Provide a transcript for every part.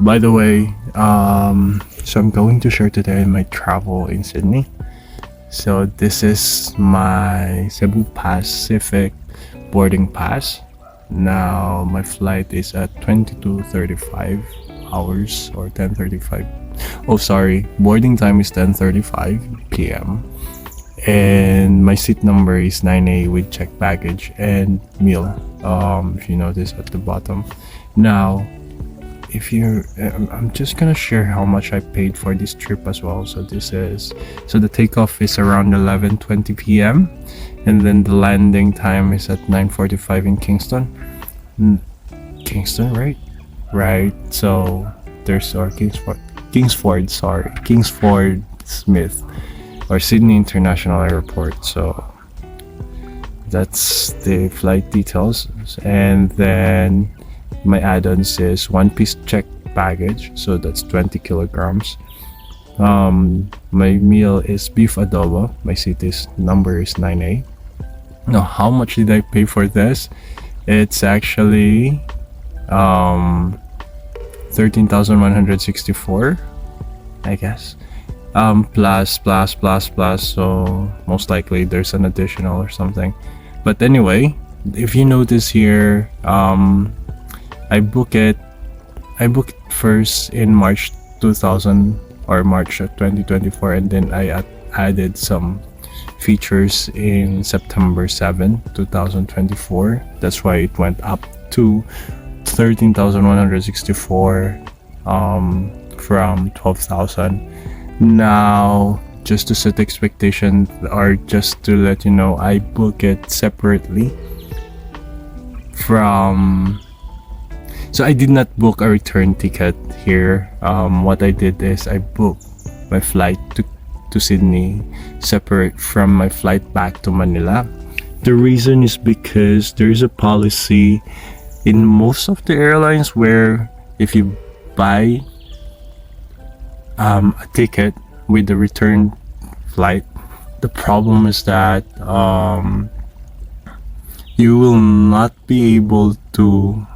By the way, so I'm going to share today my travel in Sydney. So this is my Cebu Pacific boarding pass. Now my flight is at 22:35 hours or 10:35. Oh, sorry. Boarding time is 10:35 p.m. And my seat number is 9A with checked baggage and meal. If you notice at the bottom. Now, if you're I'm just gonna share how much I paid for this trip as well. So the takeoff is around 11:20 p.m. and then the landing time is at 9:45 in Kingston, right. So there's our Kingsford Smith or Sydney International Airport. So that's the flight details. And then my add-ons is one piece checked baggage, so that's 20 kilograms. My meal is beef adobo. My seat is number is 9A. Now, how much did I pay for this? It's actually 13,164, I guess. Plus. So most likely there's an additional or something. But anyway, if you notice here, I booked it first in March 2000 or March of 2024, and then I added some features in September 7, 2024. That's why it went up to 13,164 from 12,000. Now, just to set expectation or just to let you know, I book it separately from. So I did not book a return ticket here. What I did is I booked my flight to Sydney separate from my flight back to Manila. The reason is because there is a policy in most of the airlines where if you buy a ticket with the return flight, the problem is that you will not be able to,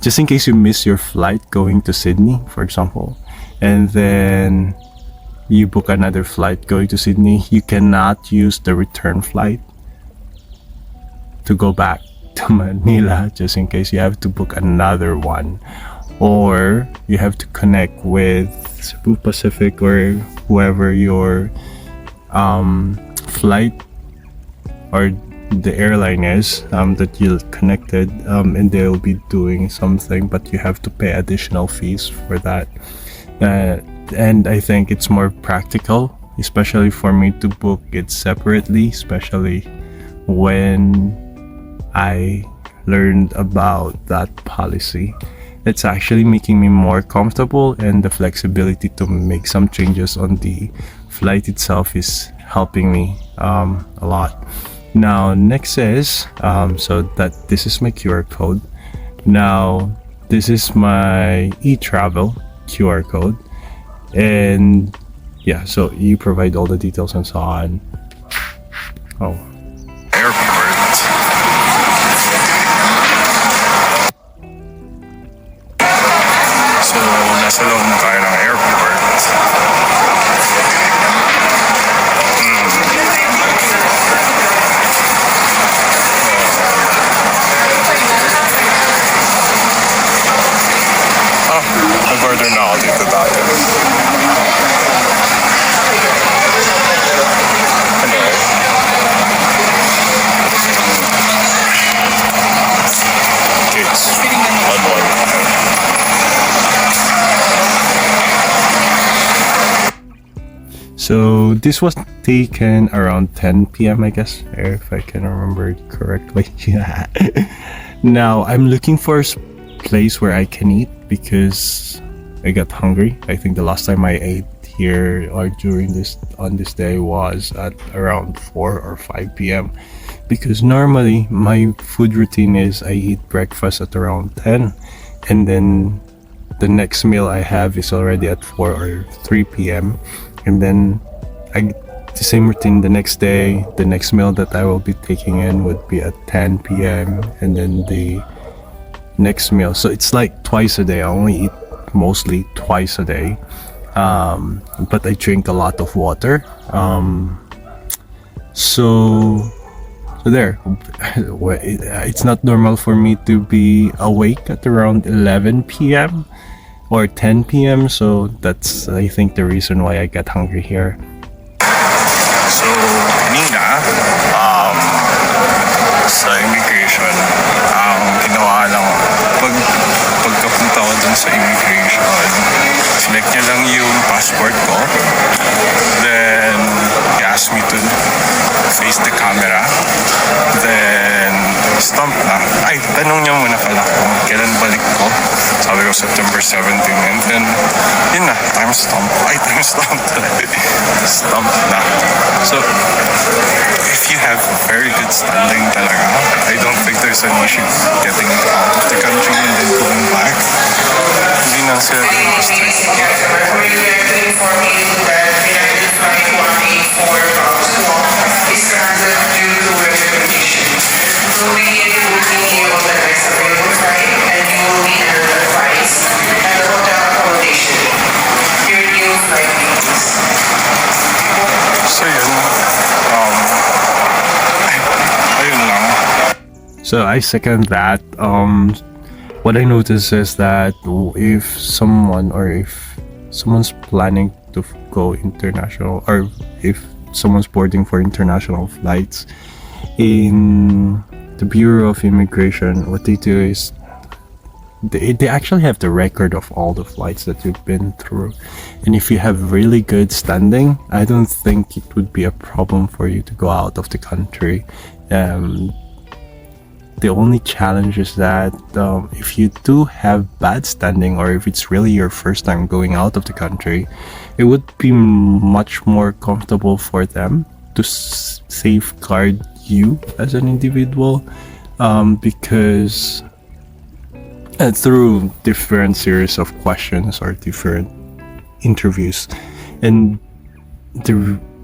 just in case you miss your flight going to Sydney, for example, and then you book another flight going to Sydney, you cannot use the return flight to go back to Manila, just in case you have to book another one, or you have to connect with Cebu Pacific or whoever your flight or the airline is that you connected, and they'll be doing something, but you have to pay additional fees for that. And I think it's more practical, especially for me to book it separately, especially when I learned about that policy. It's actually making me more comfortable, and the flexibility to make some changes on the flight itself is helping me a lot. Now, next is so that this is my QR code. Now, this is my e-travel QR code, and yeah, so you provide all the details and so on. Oh, Airport. So, nasa loob na tayo ng airport. Nag-order na ako dito dati. so this was taken around 10 p.m. I guess, if I can remember it correctly. Yeah. Now I'm looking for a place where I can eat because I got hungry. I think the last time I ate here or on this day was at around 4 or 5 p.m. because normally my food routine is I eat breakfast at around 10, and then the next meal I have is already at 4 or 3 p.m. and then the same routine the next day. The next meal that I will be taking in would be at 10 p.m. and then the next meal. So it's like twice a day. I only eat mostly twice a day. But I drink a lot of water. So there. It's not normal for me to be awake at around 11 p.m. or 10 p.m. So that's, I think, the reason why I get hungry here. So, kanina, sa immigration, ang ginawa lang, pagkapunta ko dun sa immigration, select niya lang yung passport ko. Then, he asked me to face the camera. Then, stamp na. Ay, tanong niya muna pala kung kailan balik ko. Sabi ko, September 17. And then, yun na, time stamp. Ay, time stamp. Stamp na. So, if you have very good standing talaga, I don't think there's an issue getting out of the country and then going back. Hindi na sila restrict. So yun, ayun lang. So I second that. What I notice is that if someone's planning to go international, or if someone's boarding for international flights, in the Bureau of Immigration, what they do is they actually have the record of all the flights that you've been through, and if you have really good standing, I don't think it would be a problem for you to go out of the country. The only challenge is that if you do have bad standing, or if it's really your first time going out of the country, it would be much more comfortable for them to safeguard you as an individual, because through different series of questions or different interviews, and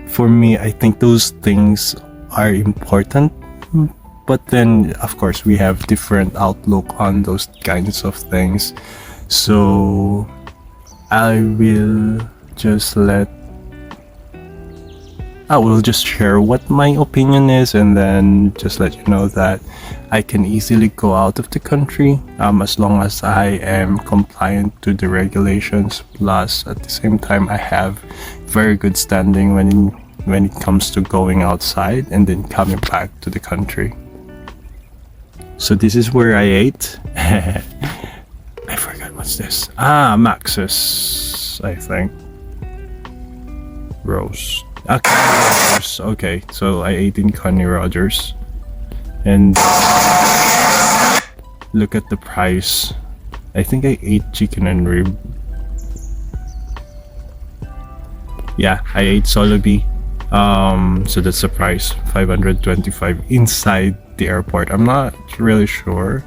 for me, I think those things are important. But then, of course, we have different outlook on those kinds of things. So I will just share what my opinion is, and then just let you know that I can easily go out of the country as long as I am compliant to the regulations. Plus, at the same time, I have very good standing when it comes to going outside and then coming back to the country. So this is where I ate. I forgot what's this. Maxis, I think. Roast. Okay, so I ate in Connie Rogers. And look at the price. I think I ate chicken and rib. Yeah, I ate Solobi. So that's the price, 525 inside the airport. I'm not really sure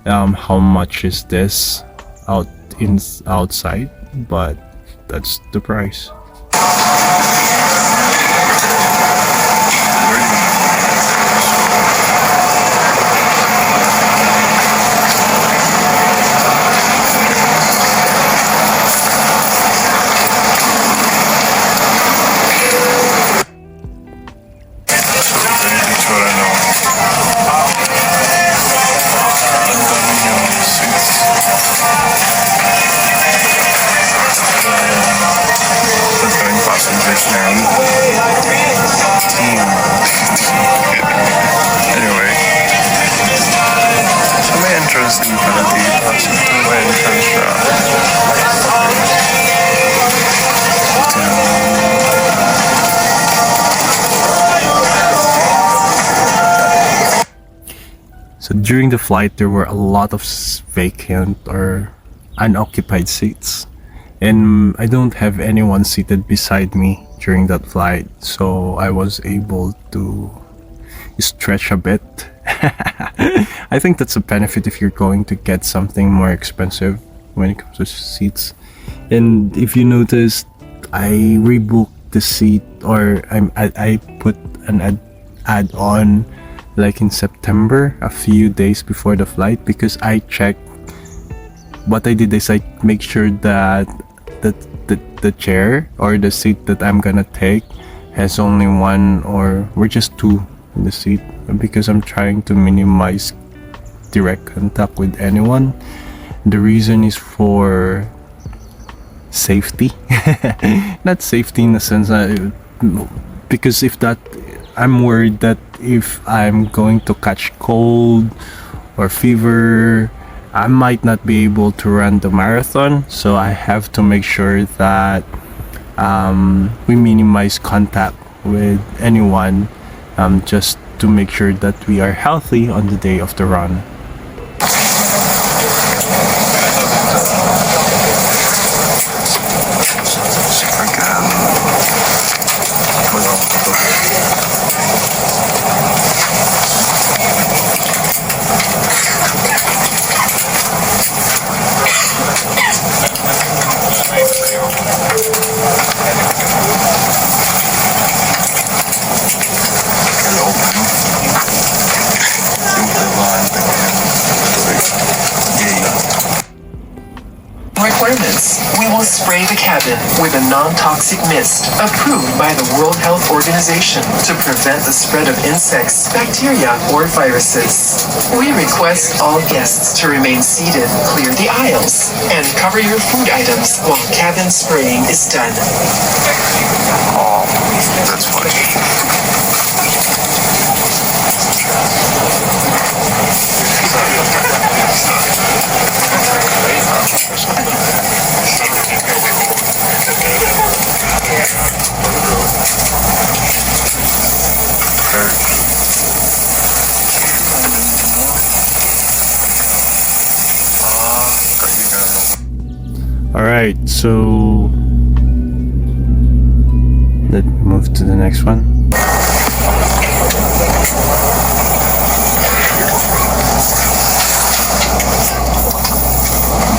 how much is this outside, but that's the price. Anyway, so may entrance din pala dito. So may entrance siya. So during the flight, there were a lot of vacant or unoccupied seats, and I don't have anyone seated beside me during that flight, so I was able to stretch a bit. I think that's a benefit if you're going to get something more expensive when it comes to seats. And if you noticed, I rebooked the seat, or I put an add-on like in September, a few days before the flight, because I checked. What I did is I make sure that the chair or the seat that I'm gonna take has only one, or we're just two in the seat, because I'm trying to minimize direct contact with anyone. The reason is for safety. Not safety in the sense that, because if that, I'm worried that if I'm going to catch cold or fever, I might not be able to run the marathon. So I have to make sure that we minimize contact with anyone, just to make sure that we are healthy on the day of the run. Requirements. We will spray the cabin with a non-toxic mist approved by the World Health Organization to prevent the spread of insects, bacteria, or viruses. We request all guests to remain seated, clear the aisles, and cover your food items while cabin spraying is done. Oh, that's funny. Alright, so let's move to the next one.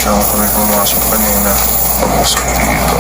Diyan kami pumasok kanina. Pag-usap dito.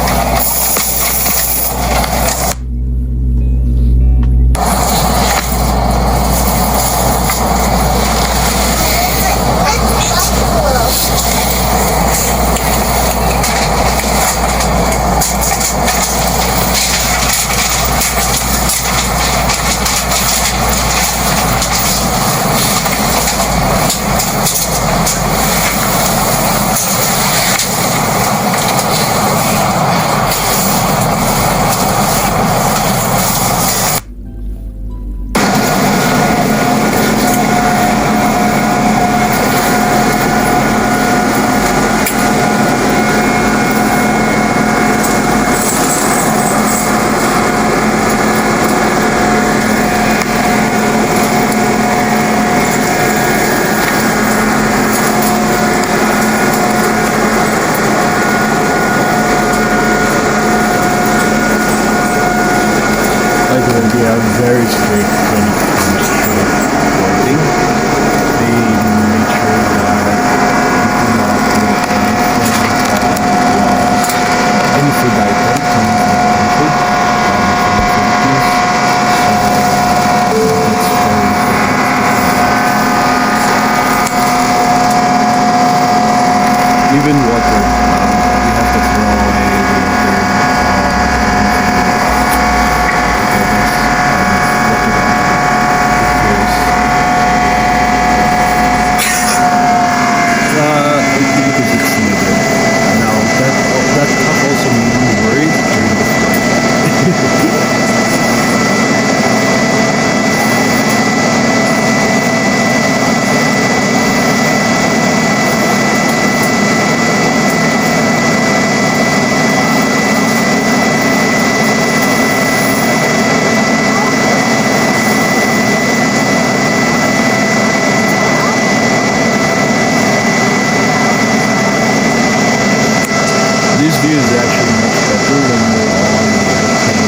They are very strict when it comes to boarding. They make sure that you do not bring any food item coming from the country, from the Philippines. So that's very important. Even water, you have to throw away the water. That also made me worried during the flight. This view is actually much better when you're on the plane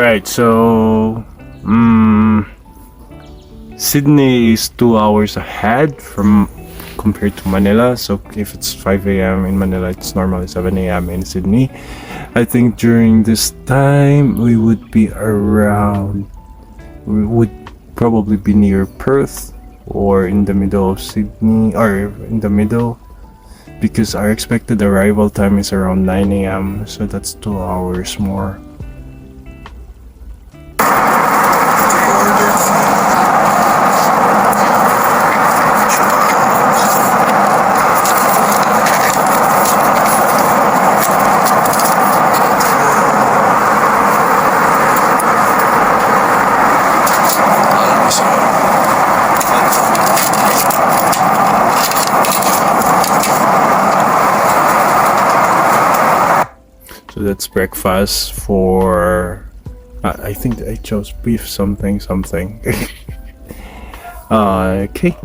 Right, so Sydney is 2 hours ahead from compared to Manila. So if it's 5 a.m. in Manila, it's normally 7 a.m. in Sydney. I think during this time we would be around. We would probably be near Perth or in the middle of Sydney or in the middle, because our expected arrival time is around 9 a.m. So that's 2 hours more. So that's breakfast for. I think I chose beef something. Okay.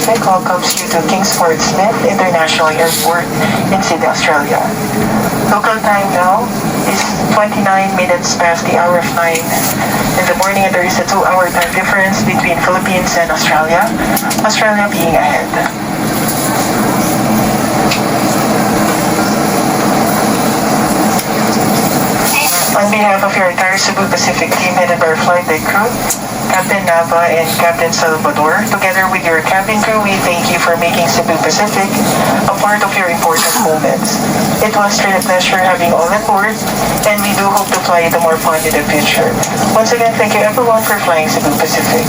Pacific welcomes you to Kingsport Smith International Airport in Sydney, Australia. Local time now is 29 minutes past the hour of 9 in the morning, and there is a 2-hour time difference between Philippines and Australia, Australia being ahead. On behalf of your entire Cebu Pacific team headed by our flight deck crew, Captain Nava and Captain Salvador, together with your cabin crew, we thank you for making Cebu Pacific a part of your important moments. It was truly a pleasure having all on board, and we do hope to fly the more fun in the future. Once again, thank you everyone for flying Cebu Pacific.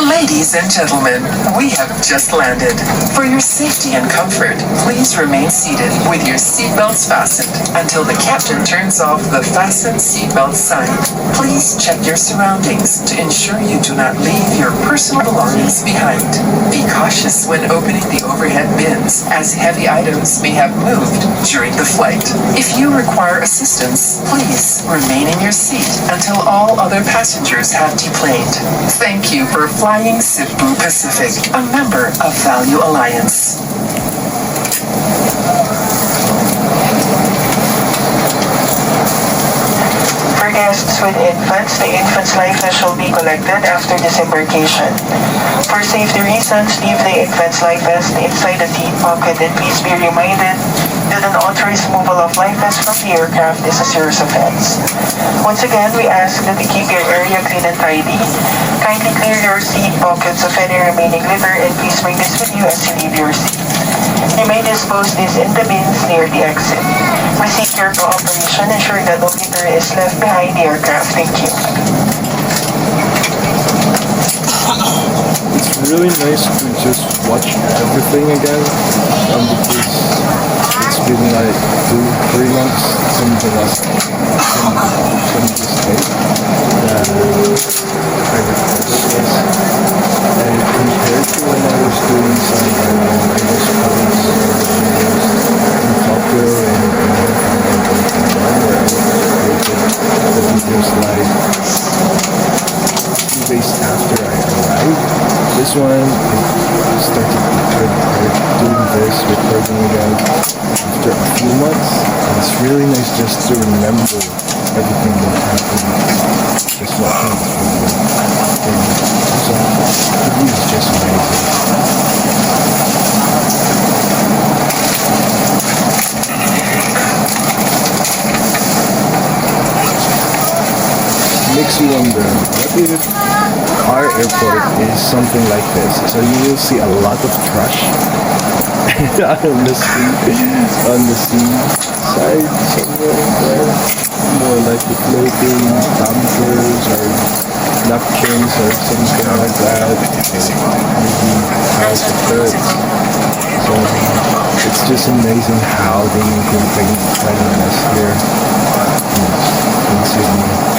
Ladies and gentlemen, we have just landed. For your safety and comfort, please remain seated with your seatbelts fastened until the captain turns off the fasten seatbelt sign. Please check your surroundings to ensure you do not leave your personal belongings behind. Be cautious when opening the overhead bins, as heavy items may have moved during the flight. If you require assistance, please remain in your seat until all other passengers have deplaned. Thank you for flying Cebu Pacific, a member of Value Alliance. For guests with infants, the infant's likeness shall be collected after disembarkation. For safety reasons, leave the infant's life vest inside the seat pocket, and please be reminded that an unauthorized removal of life vest from the aircraft is a serious offense. Once again, we ask that you keep your area clean and tidy. Kindly clear your seat pockets of any remaining litter, and please bring this with you as you leave your seat. You may dispose this in the bins near the exit. We seek your cooperation, ensure that no litter is left behind the aircraft. Thank you. It's really nice to just watch everything again, because it's been like 2-3 months since the last from this day that I recorded this, and compared to when I was doing some I was in Tokyo and where I the videos like 2 days after I arrived. This one, I started doing this, recording again after a few months. And it's really nice just to remember everything that happened, just watching the video. And so, the view is just amazing. Makes you wonder, what if our airport is something like this? So you will see a lot of trash on the sea side somewhere there. More like the clothing, pampers, or napkins, or something like that. Maybe house of goods. So it's just amazing how they maintain cleanliness here in Sydney.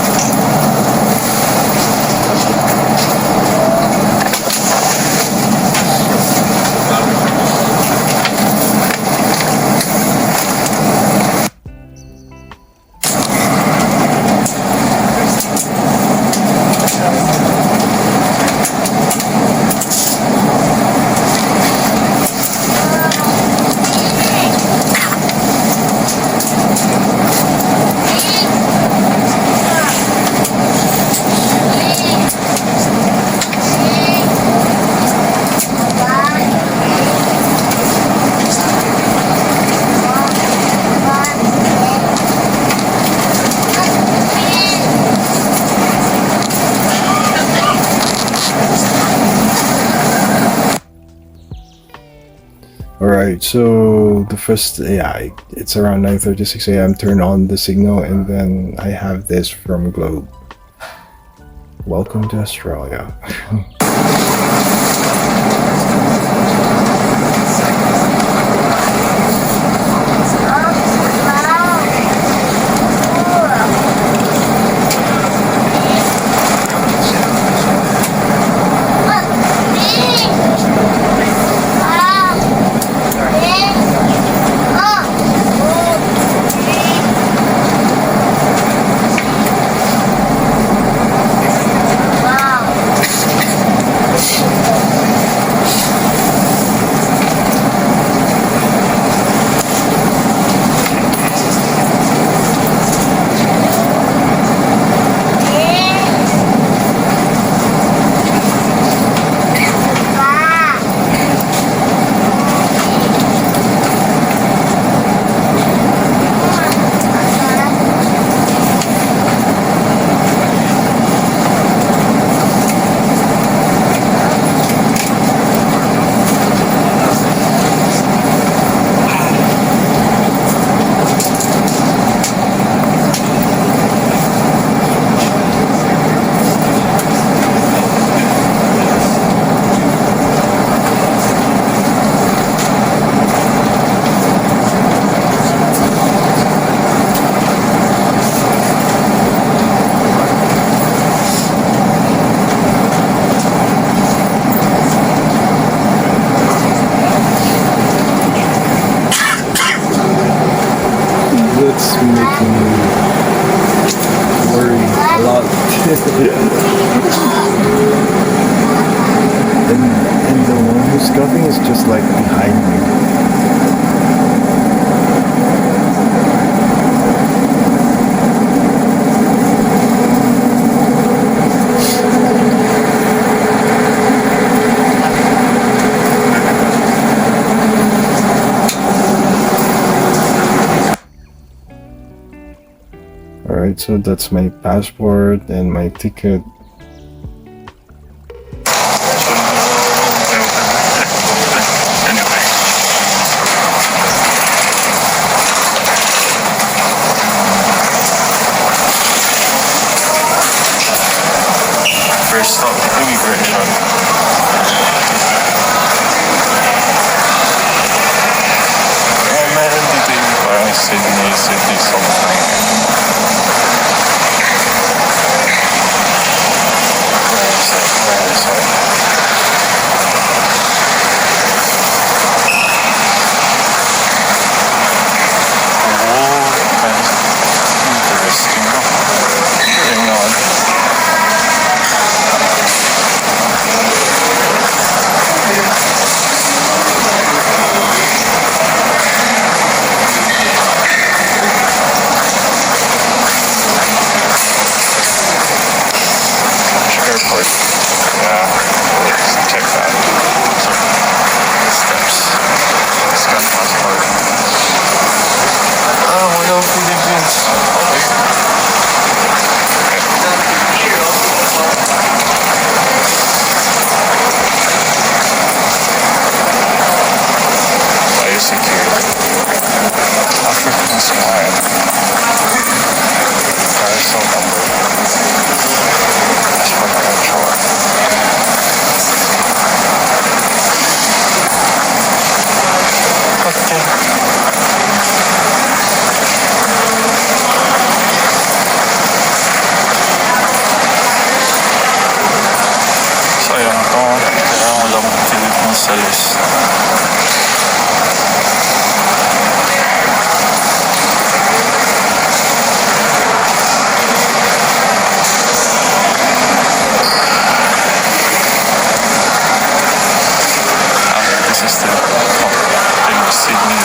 Alright, so the first, it's around 9:36 a.m. Turn on the signal, and then I have this from Globe. Welcome to Australia. Yeah. that's making me worry a lot. and the one who's coughing is just like behind me. Alright, so that's my passport and my ticket. Anyway. First stop, immigration. Meron dito yung parang Sydney something. Where is it? Interesting. Hang on. Airport. Yeah, let's check that. Steps. Scan passport. Wala Philippines. Okay. Biosecurity. African smile. Carousel number. Passport control. Okay. So ayan to. Kaya walang Philippines sa list. This is the in Sydney.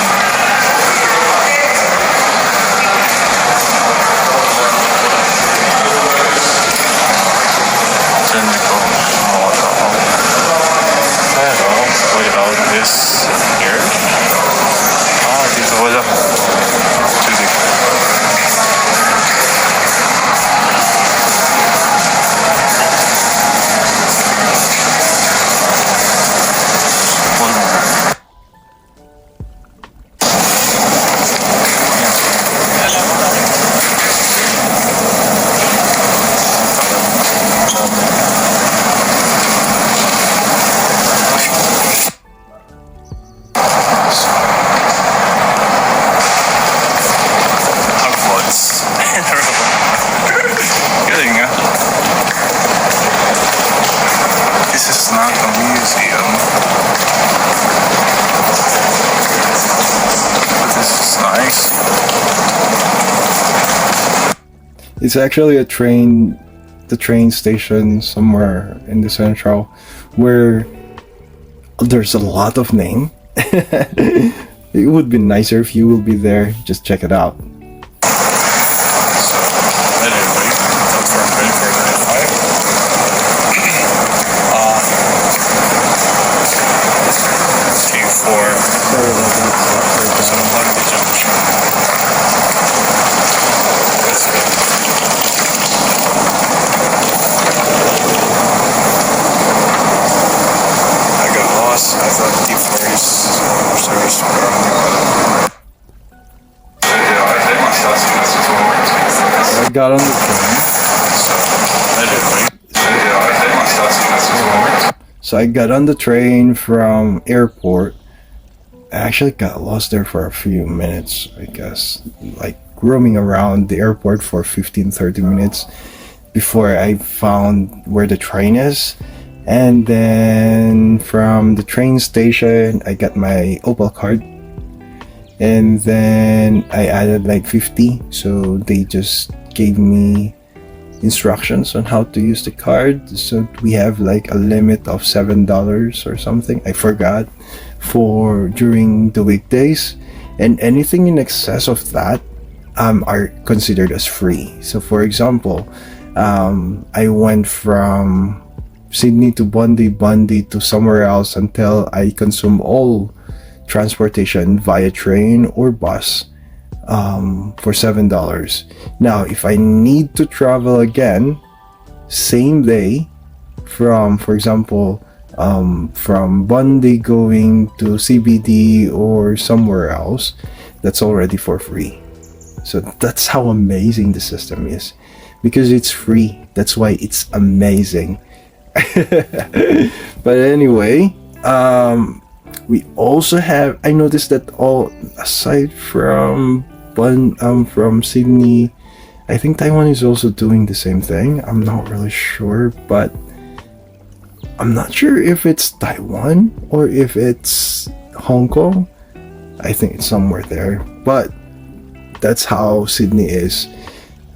Dyan ko makatawa. Pero without this here, dito wala. Tuloy. Upvotes. Galing nga. This is not a museum. But this is nice. It's actually the train station somewhere in the central where there's a lot of name. It would be nicer if you will be there. Just check it out. So, anyway, that's our ready for the five. T4. So, Monday Junction. That's good. I got lost. I thought T4 is service around. I got on the train. So I got on the train from airport. I actually got lost there for a few minutes, I guess. Like roaming around the airport for 15-30 minutes before I found where the train is. And then from the train station, I got my Opal card. and then I added like 50. So they just gave me instructions on how to use the card. So we have like a limit of $7 or something, I forgot, for during the weekdays, and anything in excess of that are considered as free. So for example, I went from Sydney to Bondi to somewhere else until I consume all transportation via train or bus for $7. Now, if I need to travel again, same day, from, for example, from Bondi going to CBD or somewhere else, that's already for free. So that's how amazing the system is, because it's free. That's why it's amazing. But anyway, we also have, I noticed that all aside from Sydney, I think Taiwan is also doing the same thing. I'm not really sure, but I'm not sure if it's Taiwan or if it's Hong Kong. I think it's somewhere there, but that's how Sydney is,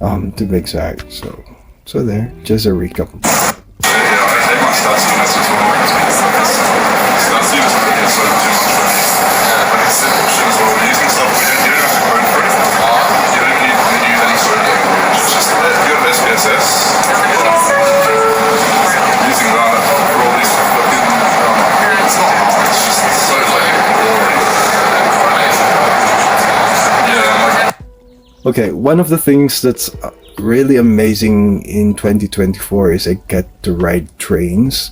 to be exact. So there, just a recap. Okay, one of the things that's really amazing in 2024 is I get to ride trains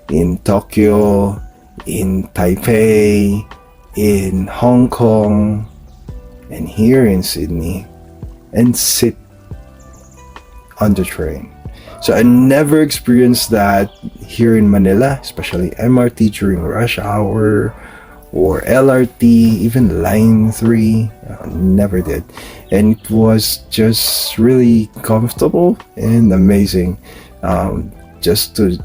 in Tokyo, in Taipei, in Hong Kong, and here in Sydney, and sit on the train. So I never experienced that here in Manila, especially MRT during rush hour or LRT, even Line 3, never did. And it was just really comfortable and amazing, just to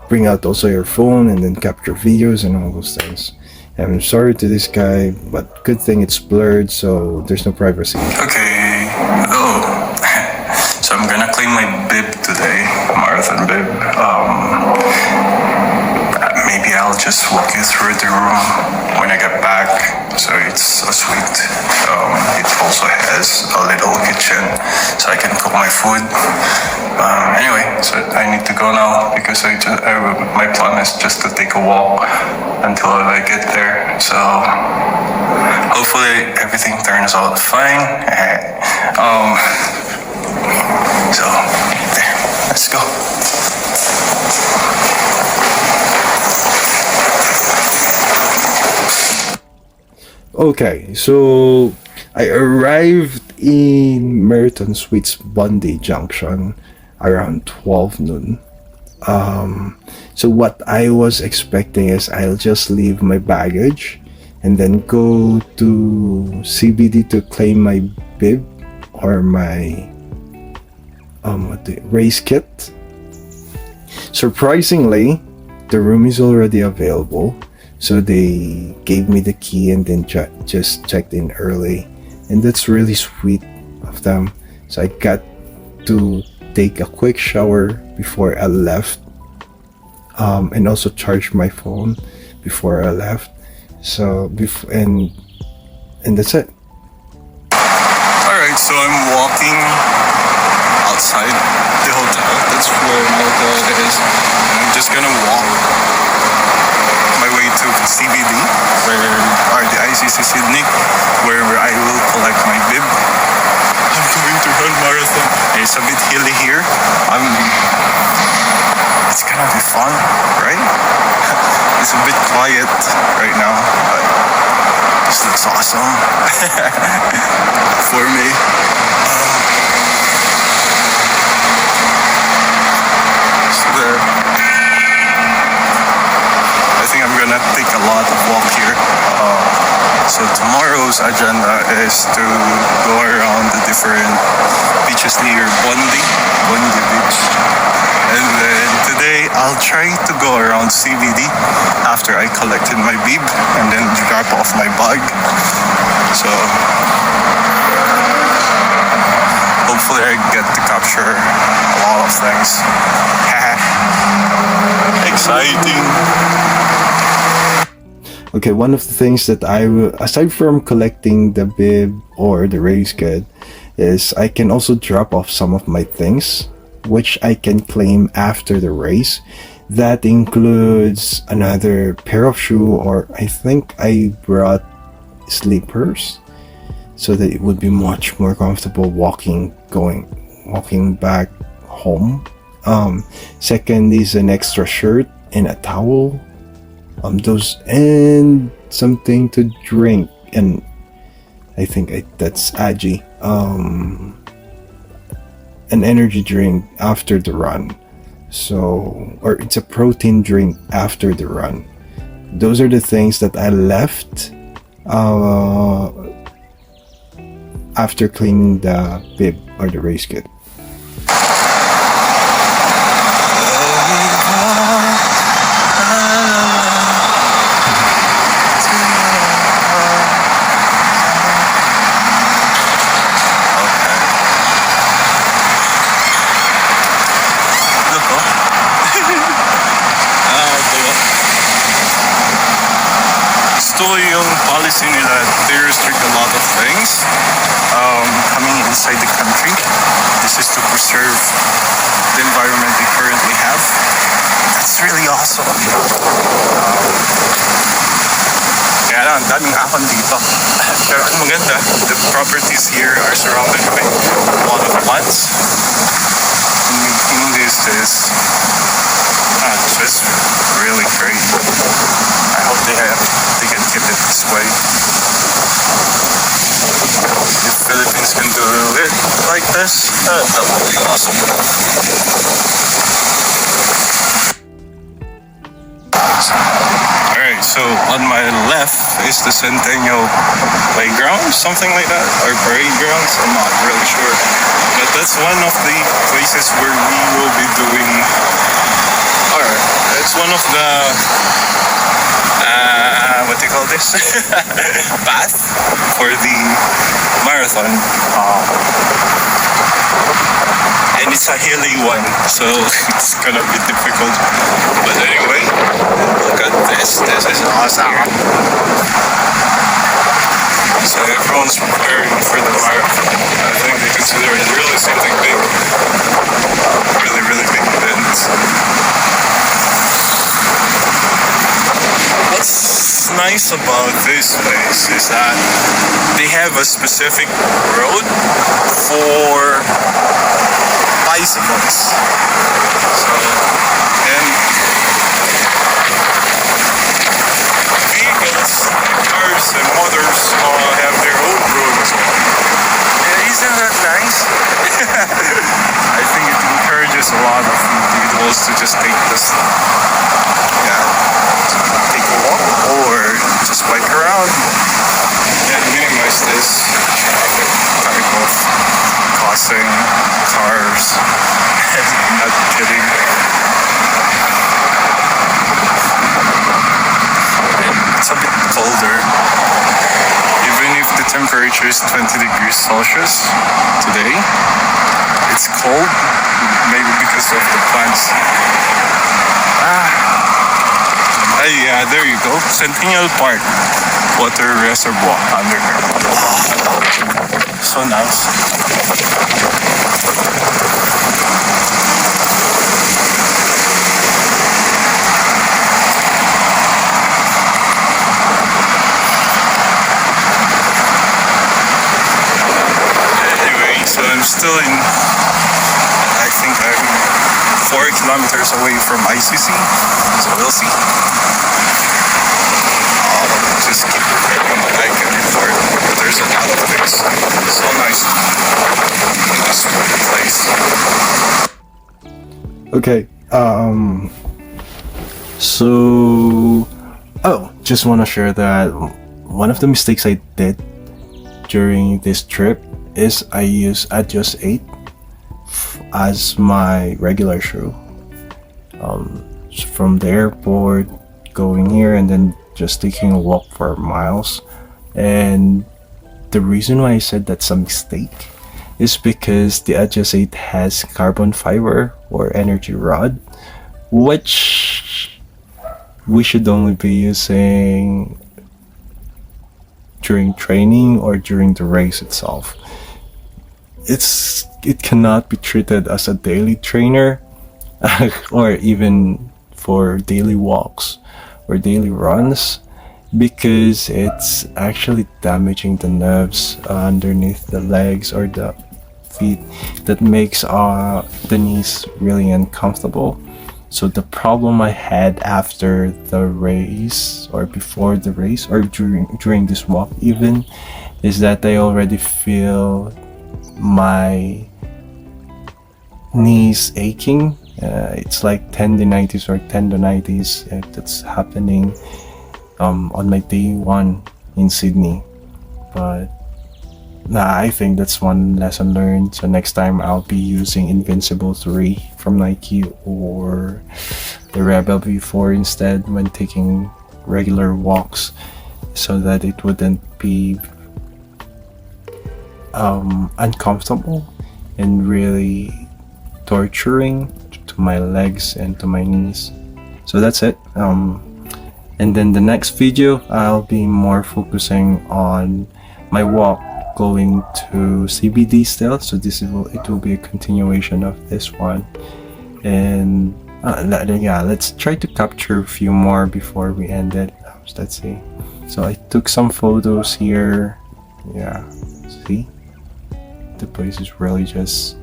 bring out also your phone and then capture videos and all those things. I'm sorry to this guy, but good thing it's blurred, so there's no privacy. Okay, so I'm gonna claim my bib today, marathon bib. Maybe I'll just walk you through the room when I get back. So it's a suite. It also has a little kitchen, so I can cook my food. Anyway, so I need to go now because my plan is just to take a walk until I get there. So hopefully everything turns out fine. So there, let's go. Okay, so I arrived in Meriton Suites Bondi Junction around 12 noon. So what I was expecting is I'll just leave my baggage and then go to CBD to claim my bib or my race kit. Surprisingly, the room is already available. So they gave me the key and then just checked in early, and that's really sweet of them. So I got to take a quick shower before I left, and also charge my phone before I left. So and that's it. All right, so I'm walking outside the hotel. That's where my hotel is. I'm just gonna walk my way to CBD, where are the ICC Sydney, where I will collect my bib. I'm going to run marathon. It's a bit hilly here. It's gonna be fun, right? It's a bit quiet right now, but this looks awesome for me. So there. I think I'm gonna take a lot of walk here. So tomorrow's agenda is to go around the different beaches near Bondi Beach. And then today I'll try to go around CBD after I collected my bib and then drop off my bag. hopefully I get to capture a lot of things. Exciting. Okay, one of the things that I will, aside from collecting the bib or the race kit, is I can also drop off some of my things, which I can claim after the race. That includes another pair of shoe, or I think I brought sleepers, so that it would be much more comfortable walking back home. Second is an extra shirt and a towel. Those and something to drink, and I think that's Aji. An energy drink after the run. So, or it's a protein drink after the run. Those are the things that I left after cleaning the bib or the race kit. Gusto yung policy nila, they restrict a lot of things coming inside the country. This is to preserve the environment they currently have. That's really awesome. Kaya lang, ang daming ahon dito. Pero ang maganda, the properties here are surrounded by a lot of plants. Making this is just really great. I hope they can keep it this way. If Philippines can do it like this, that would be awesome. Alright, so on my left is the Centennial Playground, something like that, or parade grounds, I'm not really sure. But that's one of the places where we will be doing, or it's one of the what do you call this? Path for the marathon. And it's a hilly one, so it's gonna be difficult. But anyway, look at this. This is awesome. So everyone's preparing for the marathon. I think they consider it really something big. Really, really big event. What's nice about this place is that they have a specific road for bicycles. So, and vehicles, cars and motors have their own road as well. Yeah, isn't that nice? I think it encourages a lot of individuals to just take this, take a walk or just bike around and minimize this traffic type of causing cars. I'm not kidding. It's a bit colder. Even if the temperature is 20 degrees Celsius today, it's cold, maybe because of the plants. Yeah, there you go. Centennial Park Water Reservoir underground. Wow. So nice. Anyway, so I'm still in, I think I'm 4 kilometers away from ICC, so we'll see. Just keep prepared on the bike and report. But there's a lot of things. So nice. This place. Okay. So, just want to share that one of the mistakes I did during this trip is I used Adios 8 as my regular shoe. From the airport, going here, and then just taking a walk for miles. And the reason why I said that's a mistake is because the Adjust8 has carbon fiber or energy rod, which we should only be using during training or during the race itself. It cannot be treated as a daily trainer or even for daily walks or daily runs, because it's actually damaging the nerves underneath the legs or the feet that makes the knees really uncomfortable. So the problem I had after the race or before the race or during this walk even is that I already feel my knees aching. It's like tendinitis that's happening on my day 1 in Sydney. But I think that's one lesson learned. So next time I'll be using Invincible 3 from Nike or the Rebel V4 instead when taking regular walks, so that it wouldn't be uncomfortable and really torturing to my legs and to my knees. So that's it. And then the next video I'll be more focusing on my walk going to CBD still. So it will be a continuation of this one. And yeah, let's try to capture a few more before we end it. Let's see. So I took some photos here. Yeah, see, the place is really just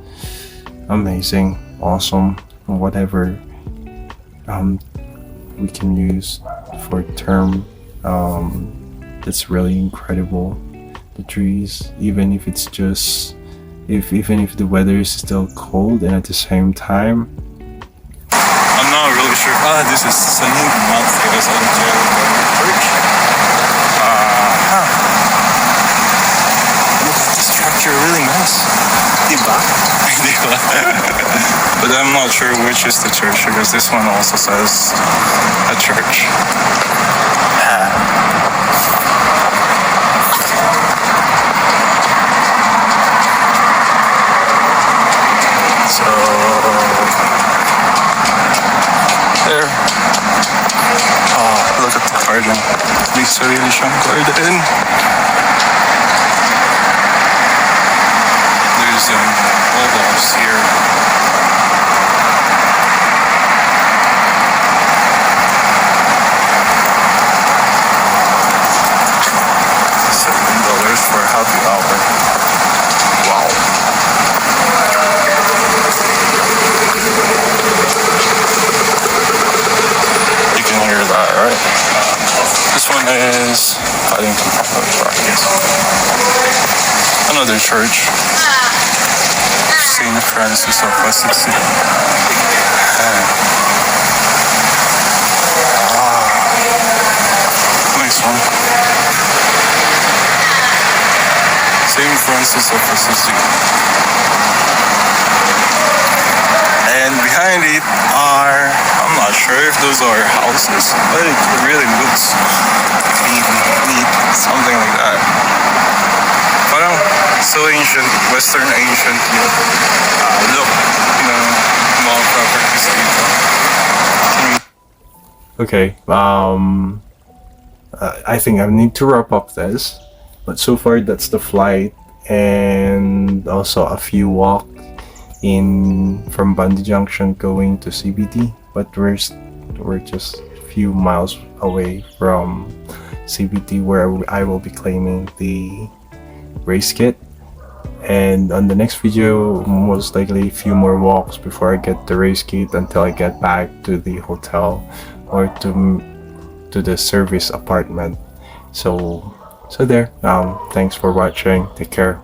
amazing, awesome, whatever we can use for a term. That's really incredible. The trees, even if it's just even if the weather is still cold, and at the same time, I'm not really sure. This is Sunny Mount Vegas Church. Look at this structure, really nice. Diba? But I'm not sure which is the church, because this one also says a church. So there. Oh, look at the garden. May sarili siyang garden. There's olives here. $7 for a happy hour. Wow. You can hear that, right? This one is Paddington Park, yes. Another church. St. Francis of Assisi. Nice one. St. Francis of Assisi. And behind it are, I'm not sure if those are houses, but it really looks neat, something like that. Parang so ancient, Western ancient look, mga properties dito. okay, I think I need to wrap up this, but so far that's the flight and also a few walk from Bundy Junction going to CBD, but we're just a few miles away from CBD where I will be claiming the race kit. And on the next video, most likely a few more walks before I get the race kit until I get back to the hotel or to the service apartment. So there. Thanks for watching. Take care.